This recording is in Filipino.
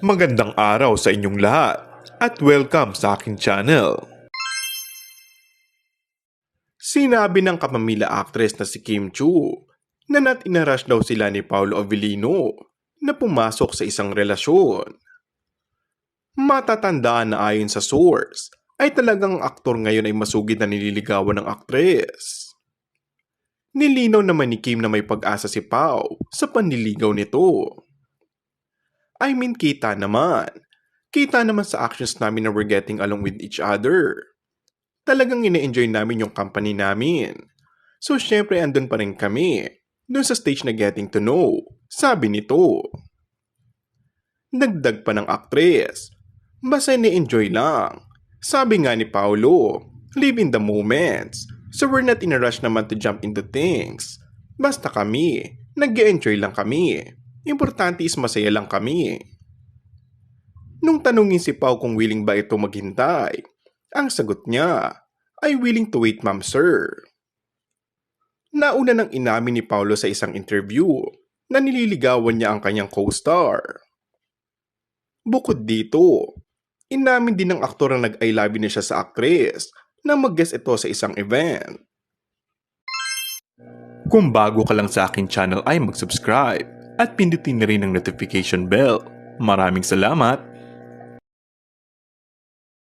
Magandang araw sa inyong lahat at welcome sa aking channel. Sinabi ng kapamilya actress na si Kim Chu na inarush daw sila ni Paolo Avellino na pumasok sa isang relasyon. Matatandaan na ayon sa source ay talagang ang aktor ngayon ay masugid na nililigawan ng aktres. Nilinaw naman ni Kim na may pag-asa si Pao sa panliligaw nito. Kita naman. Kita naman sa actions namin na we're getting along with each other. Talagang ine-enjoy namin yung company namin. So syempre andun pa rin kami, dun sa stage na getting to know, sabi nito. Dagdag pa ng aktres, basta ine-enjoy lang. Sabi nga ni Paolo, live in the moments. So we're not in a rush naman to jump into things. Basta kami, nag-e-enjoy lang kami. Importante is masaya lang kami. Nung tanungin si Pao kung willing ba ito maghintay, ang sagot niya ay willing to wait, ma'am sir. Nauna nang inamin ni Paolo sa isang interview na nililigawan niya ang kanyang co-star. Bukod dito, inamin din ng aktor na nag-I love you na siya sa aktres na mag-guest ito sa isang event. Kung bago ka lang sa akin channel ay mag-subscribe at pindutin na rin ang notification bell. Maraming salamat!